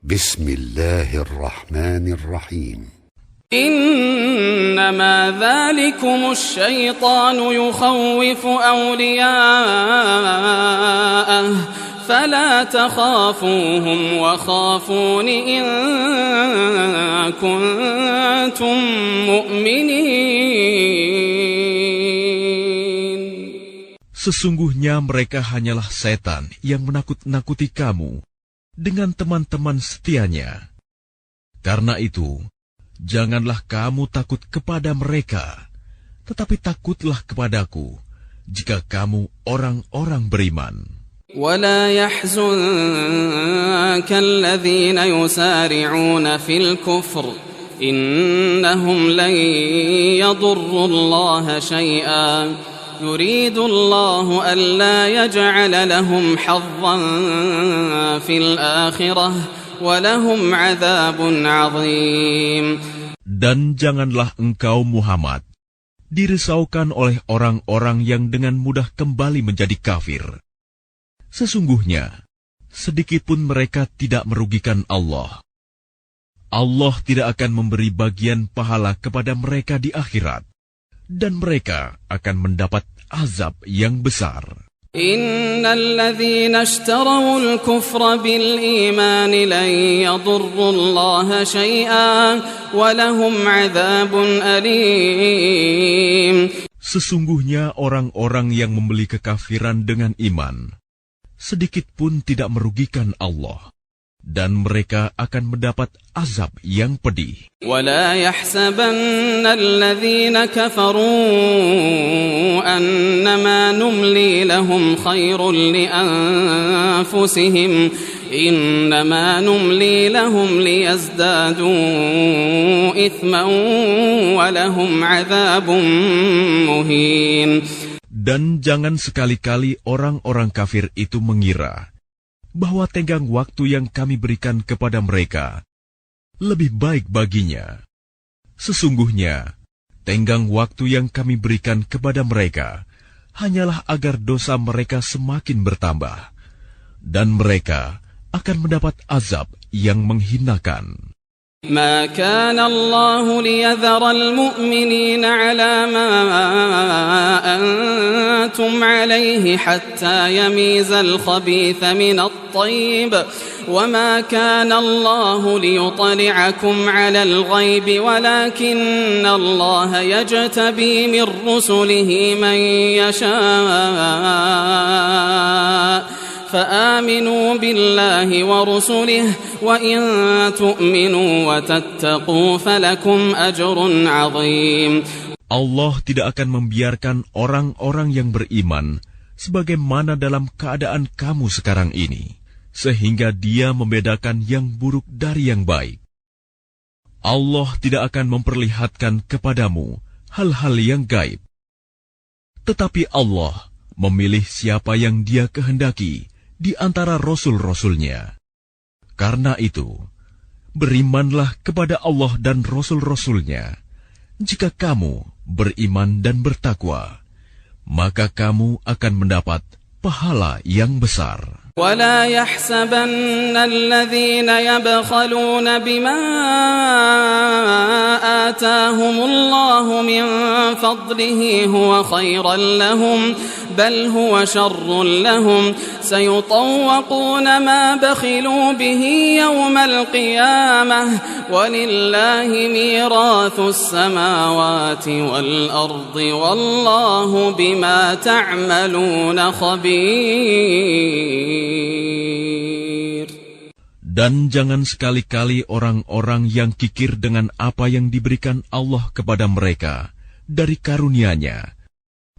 بسم الله الرحمن الرحيم إنما ذلكم الشيطان يخوف أولياءه فلا تخافوهم وخافون إن كنتم مؤمنين. Sesungguhnya mereka hanyalah setan yang menakut-nakuti kamu dengan teman-teman setianya. Karena itu, janganlah kamu takut kepada mereka, tetapi takutlah kepadaku jika kamu orang-orang beriman. ولا يحزنك الذين يسارعون في الكفر إنهم لن يضروا الله شيئا يريد الله ألا يجعل لهم حظا في الآخرة ولهم عذاب عظيم. Dan janganlah engkau Muhammad dirisaukan oleh orang-orang yang dengan mudah kembali menjadi kafir. Sesungguhnya, sedikitpun mereka tidak merugikan Allah. Allah tidak akan memberi bagian pahala kepada mereka di akhirat, dan mereka akan mendapat azab yang besar. Innal ladzina ishtarau al-kufra bil iman lan yadurru Allah syai'an wa lahum 'adzabun alim. Sesungguhnya orang-orang yang membeli kekafiran dengan iman sedikit pun tidak merugikan Allah, dan mereka akan mendapat azab yang pedih. وَلَا يَحْسَبَنَّ الَّذِينَ كَفَرُوا أَنَّمَا نُمْلِي لَهُمْ خَيْرٌ لِأَنفُسِهِمْ إِنَّمَا نُمْلِي لَهُمْ لِيَزْدَادُوا إِثْمًا وَلَهُمْ عَذَابٌ مُهِينٌ. Dan jangan sekali-kali orang-orang kafir itu mengira bahwa tenggang waktu yang kami berikan kepada mereka lebih baik baginya. Sesungguhnya, tenggang waktu yang kami berikan kepada mereka hanyalah agar dosa mereka semakin bertambah, dan mereka akan mendapat azab yang menghinakan. ما كان الله ليذر المؤمنين على ما أنتم عليه حتى يميز الخبيث من الطيب وما كان الله ليطلعكم على الغيب ولكن الله يجتبي من رسله من يشاء فآمنوا بالله ورسله وإن تؤمنوا وتتقوا فلكم أجر عظيم. Allah tidak akan membiarkan orang-orang yang beriman sebagaimana dalam keadaan kamu sekarang ini, sehingga Dia membedakan yang buruk dari yang baik. Allah tidak akan memperlihatkan kepadamu hal-hal yang gaib, tetapi Allah memilih siapa yang Dia kehendaki di antara rasul-rasulnya. Karena itu, berimanlah kepada Allah dan rasul-rasulnya. Jika kamu beriman dan bertakwa, maka kamu akan mendapat pahala yang besar. ولا يحسبن الذين يبخلون بما آتاهم الله من فضله هو خيرا لهم بل هو شر لهم سيطوقون ما بخلوا به يوم القيامة ولله ميراث السماوات والأرض والله بما تعملون خبير. Dan jangan sekali-kali orang-orang yang kikir dengan apa yang diberikan Allah kepada mereka dari karunia-Nya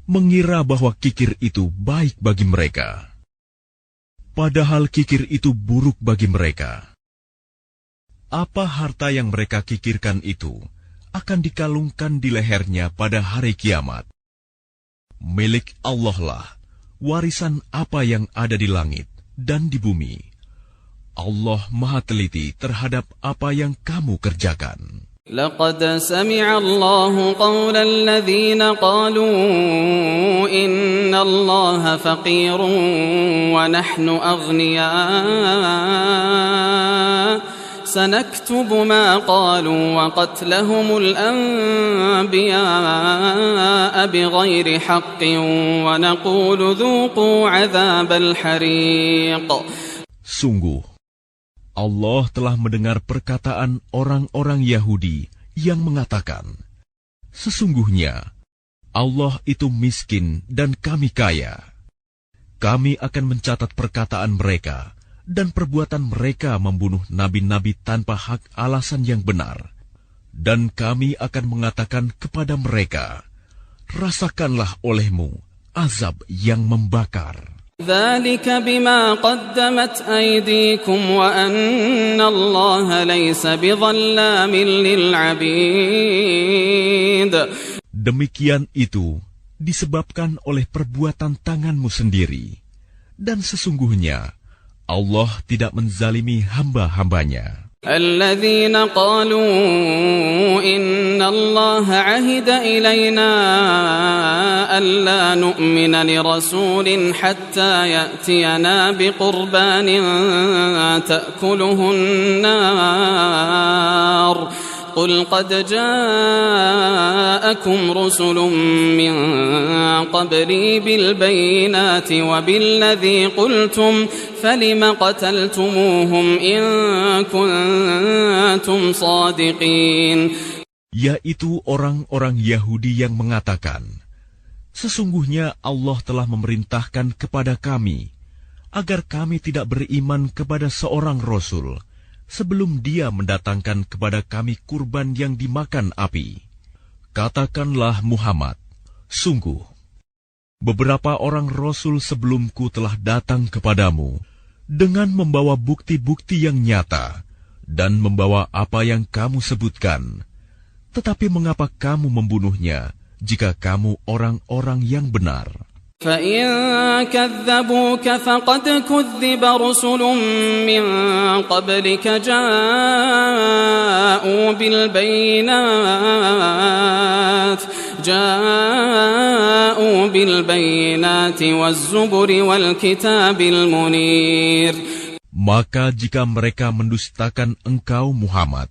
mengira bahwa kikir itu baik bagi mereka. Padahal kikir itu buruk bagi mereka. Apa harta yang mereka kikirkan itu akan dikalungkan di lehernya pada hari kiamat. Milik Allah lah warisan apa yang ada di langit dan di bumi. Allah Maha Teliti terhadap apa yang kamu kerjakan. لقد سمع الله قول الذين قالوا إن الله فقير ونحن أغنياء سنكتب ما قالوا وقتلهم الأنبياء بغير حق ونقول ذوقوا عذاب الحريق. Sungguh, Allah telah mendengar perkataan orang-orang Yahudi yang mengatakan, sesungguhnya Allah itu miskin dan kami kaya. Kami akan mencatat perkataan mereka dan perbuatan mereka membunuh nabi-nabi tanpa hak alasan yang benar. Dan kami akan mengatakan kepada mereka, rasakanlah olehmu azab yang membakar. ذلك بما قدمت أيديكم وأن الله ليس بظلام للعبيد. Demikian itu disebabkan oleh perbuatan tanganmu sendiri, dan sesungguhnya Allah tidak menzalimi hamba-hambanya. الذين قالوا إن الله عهد إلينا ألا نؤمن لرسول حتى يأتينا بقربان تأكله النار قل قد جاءكم رسل من قبلي بالبينات وبالذي قلتم فلم قتلتموهم إن كنتم صادقين. Yaitu orang-orang Yahudi yang mengatakan, sesungguhnya Allah telah memerintahkan kepada kami agar kami tidak beriman kepada seorang Rasul sebelum dia mendatangkan kepada kami kurban yang dimakan api. Katakanlah Muhammad, sungguh, beberapa orang Rasul sebelumku telah datang kepadamu dengan membawa bukti-bukti yang nyata dan membawa apa yang kamu sebutkan. Tetapi mengapa kamu membunuhnya jika kamu orang-orang yang benar? فإن كذبوك فقد كذب رسل من قبلك جاءوا بالبينات والزبر والكتاب المنير. Maka jika mereka mendustakan engkau Muhammad,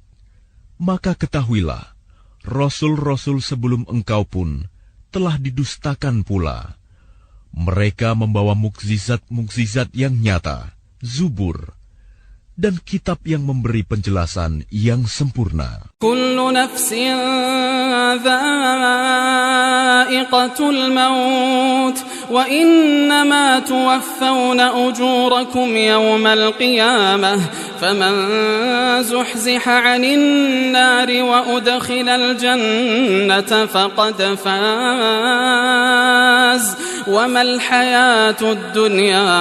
maka ketahuilah, Rasul-Rasul sebelum engkau pun telah didustakan pula. Mereka membawa mukjizat-mukjizat yang nyata, Zubur, dan kitab yang memberi penjelasan yang sempurna. Kullu nafsin dha'iqatul maut wa innama tuwaffawna ujurakum yawmal qiyamah faman zuhziha 'anil nari wa udkhilal jannata faqad faz. وَمَا الْحَيَاةُ الدُّنْيَا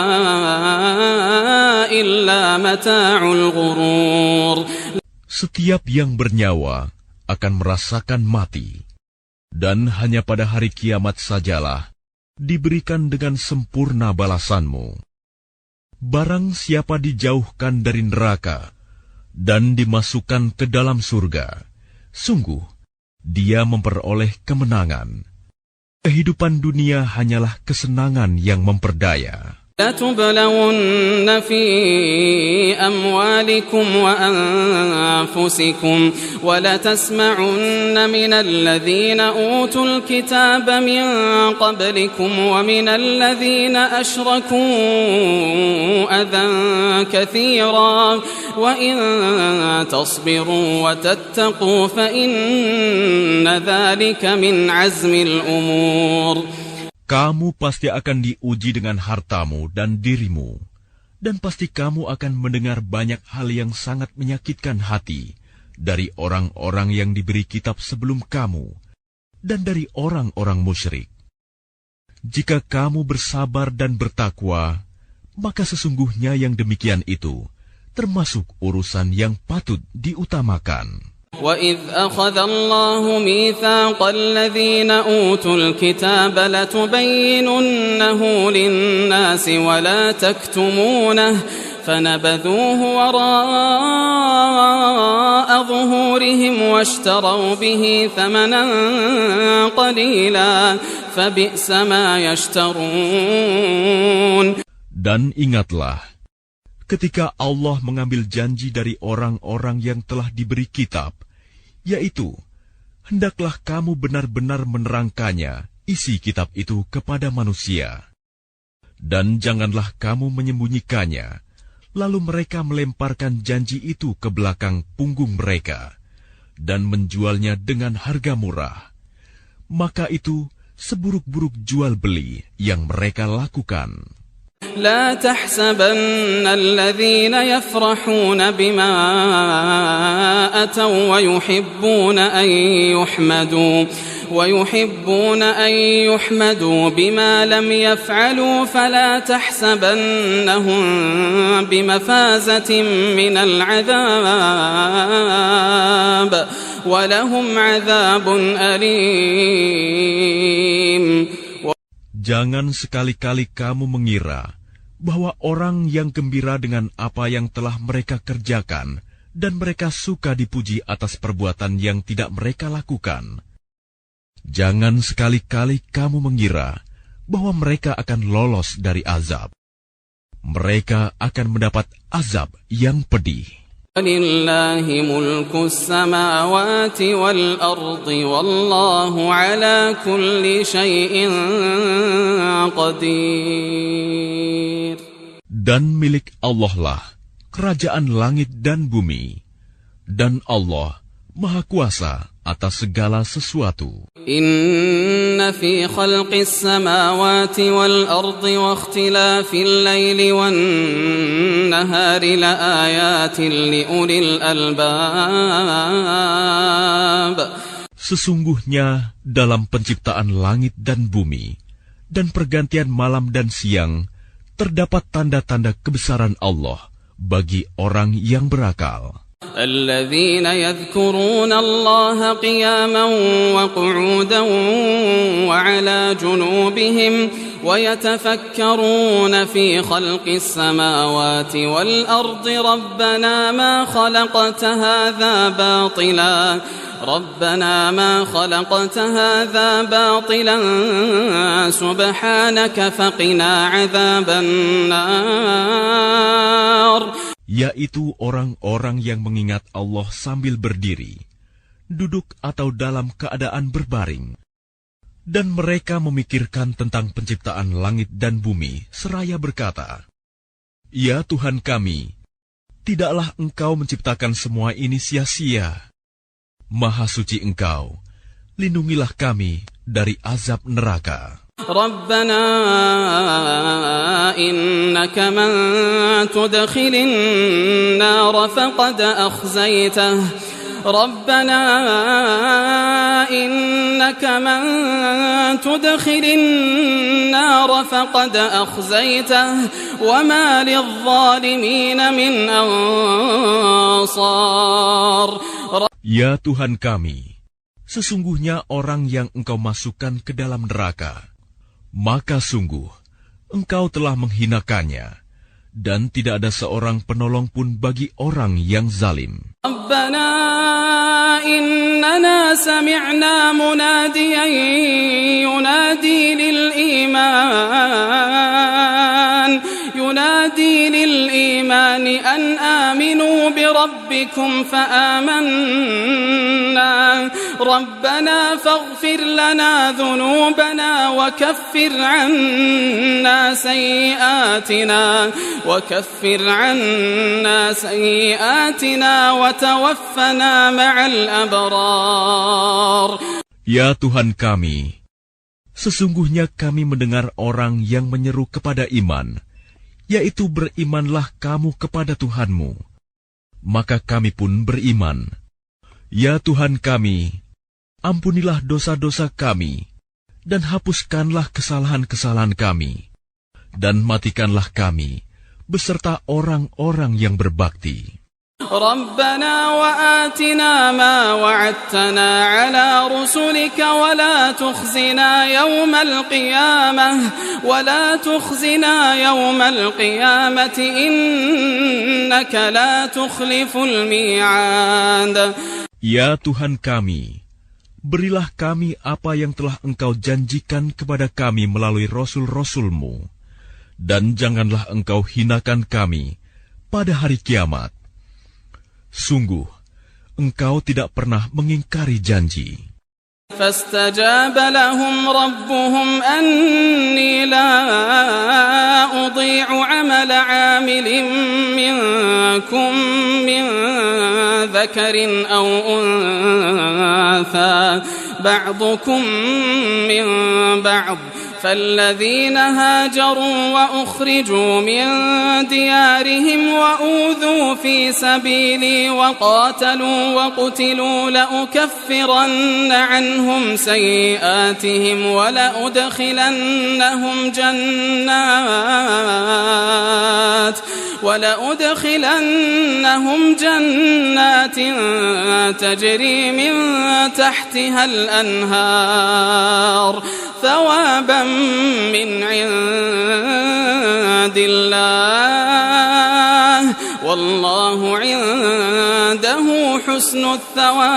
إِلَّا مَتَاعُ الْغُرُورِ. Setiap yang bernyawa akan merasakan mati, dan hanya pada hari kiamat sajalah diberikan dengan sempurna balasanmu. Barang siapa dijauhkan dari neraka dan dimasukkan ke dalam surga, sungguh dia memperoleh kemenangan. Kehidupan dunia hanyalah kesenangan yang memperdaya. لَتُبْلَوُنَّ فِي أَمْوَالِكُمْ وَأَنفُسِكُمْ وَلَتَسْمَعُنَّ مِنَ الَّذِينَ أُوتُوا الْكِتَابَ مِنْ قَبْلِكُمْ وَمِنَ الَّذِينَ أَشْرَكُوا أَذًى كَثِيرًا وَإِنْ تَصْبِرُوا وَتَتَّقُوا فَإِنَّ ذَلِكَ مِنْ عَزْمِ الْأُمُورِ. Kamu pasti akan diuji dengan hartamu dan dirimu, dan pasti kamu akan mendengar banyak hal yang sangat menyakitkan hati dari orang-orang yang diberi kitab sebelum kamu, dan dari orang-orang musyrik. Jika kamu bersabar dan bertakwa, maka sesungguhnya yang demikian itu termasuk urusan yang patut diutamakan. وَإِذْ أَخَذَ اللَّهُ مِيثَاقَ الَّذِينَ أُوتُوا الْكِتَابَ لَتُبَيِّنُنَّهُ لِلنَّاسِ وَلَا تَكْتُمُونَهُ فَنَبَذُوهُ وَرَاءَ ظُهُورِهِمْ وَاشْتَرَوْا بِهِ ثَمَنًا قَلِيلًا فَبِئْسَ مَا يَشْتَرُونَ. Dan ingatlah, ketika Allah mengambil janji dari orang-orang yang telah diberi kitab, yaitu, hendaklah kamu benar-benar menerangkannya, isi kitab itu kepada manusia. Dan janganlah kamu menyembunyikannya, lalu mereka melemparkan janji itu ke belakang punggung mereka, dan menjualnya dengan harga murah. Maka itu seburuk-buruk jual beli yang mereka lakukan. لا تحسبن الذين يفرحون بما أتوا ويحبون أن يحمدوا بما لم يفعلوا فلا تحسبنهم بمفازة من العذاب ولهم عذاب أليم. Jangan sekali-kali kamu mengira bahwa orang yang gembira dengan apa yang telah mereka kerjakan dan mereka suka dipuji atas perbuatan yang tidak mereka lakukan. Jangan sekali-kali kamu mengira bahwa mereka akan lolos dari azab. Mereka akan mendapat azab yang pedih. وَلِلَّهِ مُلْكُ السَّمَاوَاتِ وَالْأَرْضِ وَاللَّهُ عَلَى كُلِّ شَيْءٍ قَدِيرٌ. Dan milik Allah lah kerajaan langit dan bumi, dan Allah Maha Kuasa atas segala sesuatu. Inna fi khalqis samawati wal ardi wa ikhtilafil laili wan nahari la ayatin li ulil albab. Sesungguhnya dalam penciptaan langit dan bumi dan pergantian malam dan siang terdapat tanda-tanda kebesaran Allah bagi orang yang berakal. الذين يذكرون الله قياما وقعودا وعلى جنوبهم ويتفكرون في خلق السماوات والأرض ربنا ما خلقت هذا باطلا سبحانك فقنا عذاب النار. Yaitu orang-orang yang mengingat Allah sambil berdiri, duduk atau dalam keadaan berbaring. Dan mereka memikirkan tentang penciptaan langit dan bumi, seraya berkata, "Ya Tuhan kami, tidaklah Engkau menciptakan semua ini sia-sia. Maha suci Engkau, lindungilah kami dari azab neraka." ربنا إنك من تدخل النار فقد أخزيته ربنا إنك من تدخل النار فقد أخزيته وما للظالمين من أنصار. Ya Tuhan kami, sesungguhnya orang yang Engkau masukkan ke dalam neraka, maka sungguh Engkau telah menghinakannya, dan tidak ada seorang penolong pun bagi orang yang zalim. Rabbana innana sami'na munadiyan yunadi lil-iman an aminu birabbikum fa'amanna rabbana faghfir lana dhunubana wa kaffir 'anna sayyi'atina wa tawaffana ma'al abrar. Ya Tuhan kami, sesungguhnya kami mendengar orang yang menyeru kepada iman, yaitu berimanlah kamu kepada Tuhanmu. Maka kami pun beriman. Ya Tuhan kami, ampunilah dosa-dosa kami, dan hapuskanlah kesalahan-kesalahan kami, dan matikanlah kami beserta orang-orang yang berbakti. Rabbana wa atina ma wa'adtana ala rusulika wa la tukhzina yawmal qiyamati innaka la tukhliful mi'ad. Ya Tuhan kami, berilah kami apa yang telah Engkau janjikan kepada kami melalui rasul-rasul-Mu, dan janganlah Engkau hinakan kami pada hari kiamat. Sungguh, engkau tidak pernah mengingkari janji. فاستجاب لهم ربهم أني لا أضيع عمل عامل منكم من ذكر أو أنثى بعضكم من بعض فالذين هاجروا وأخرجوا من ديارهم وأوذوا في سبيلي وقاتلوا وقتلوا لأكفرن عنهم سيئاتهم ولأدخلنهم جنات تجري من تحتها الأنهار ثوابا من عند الله والله عنده حسن الثواب.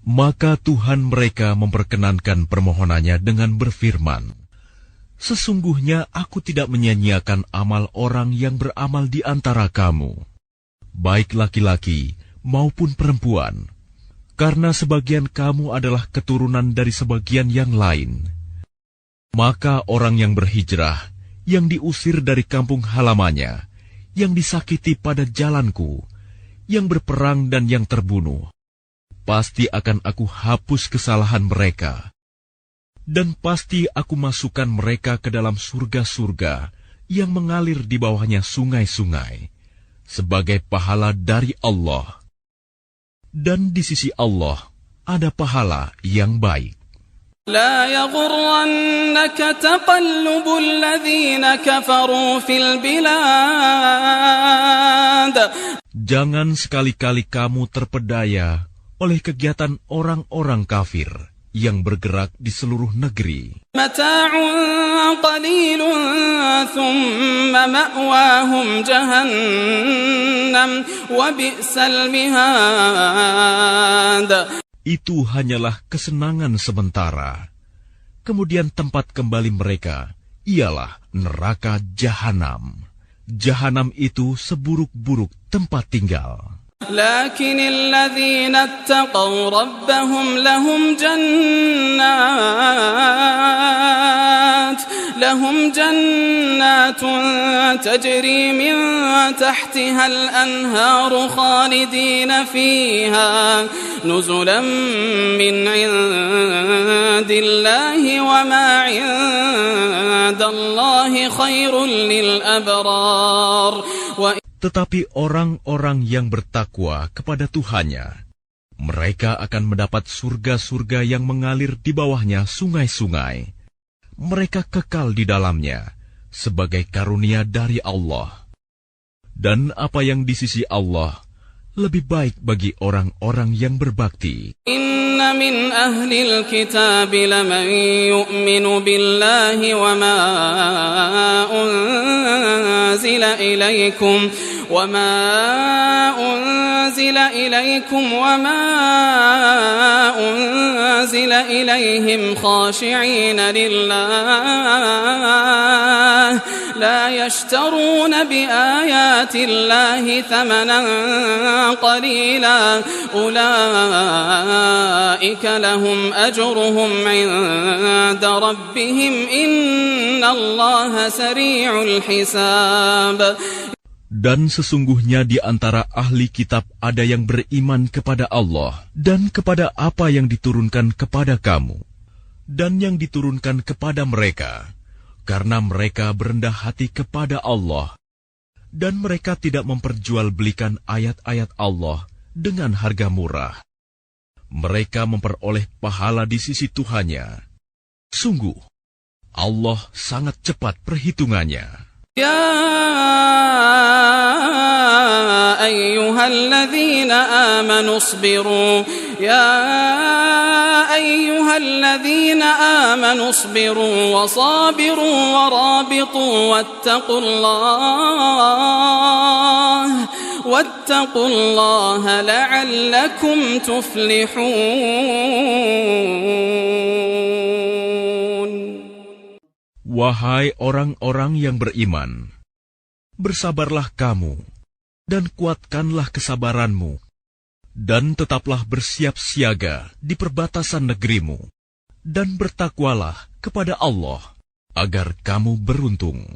Maka Tuhan mereka memperkenankan permohonannya dengan berfirman, sesungguhnya aku tidak menyia-nyiakan amal orang yang beramal di antara kamu, baik laki-laki maupun perempuan, karena sebagian kamu adalah keturunan dari sebagian yang lain. Maka orang yang berhijrah, yang diusir dari kampung halamannya, yang disakiti pada jalanku, yang berperang dan yang terbunuh, pasti akan aku hapus kesalahan mereka. Dan pasti aku masukkan mereka ke dalam surga-surga yang mengalir di bawahnya sungai-sungai, sebagai pahala dari Allah. Dan di sisi Allah ada pahala yang baik. لا يغرنك تقلب الذين كفروا في البلاد. Jangan sekali-kali kamu terpedaya oleh kegiatan orang-orang kafir yang bergerak di seluruh negeri. متاع قليل ثم مأواهم جهنم وبئس المهاد. Itu hanyalah kesenangan sementara. Kemudian tempat kembali mereka ialah neraka Jahanam. Jahanam itu seburuk-buruk tempat tinggal. لكن الذين اتقوا ربهم لهم جنات تجري من تحتها الأنهار خالدين فيها نزلا من عند الله وما عند الله خير للأبرار. Tetapi orang-orang yang bertakwa kepada Tuhannya, mereka akan mendapat surga-surga yang mengalir di bawahnya sungai-sungai. Mereka kekal di dalamnya sebagai karunia dari Allah. Dan apa yang di sisi Allah lebih baik bagi orang-orang yang berbakti. Inna min ahlil kitab laman yu'minu billahi wa ma unzila ilaykum وما أنزل إليكم وما أنزل إليهم خاشعين لله لا يشترون بآيات الله ثمنا قليلا أولئك لهم أجرهم عند ربهم إن الله سريع الحساب. Dan sesungguhnya di antara ahli kitab ada yang beriman kepada Allah dan kepada apa yang diturunkan kepada kamu dan yang diturunkan kepada mereka, karena mereka berendah hati kepada Allah dan mereka tidak memperjualbelikan ayat-ayat Allah dengan harga murah. Mereka memperoleh pahala di sisi Tuhannya. Sungguh, Allah sangat cepat perhitungannya. يا أيها الذين آمنوا اصبروا وصابروا ورابطوا واتقوا الله لعلكم تفلحون. Wahai orang-orang yang beriman, Bersabarlah kamu, dan kuatkanlah kesabaranmu, dan tetaplah bersiap siaga di perbatasan negerimu, dan bertakwalah kepada Allah, agar kamu beruntung.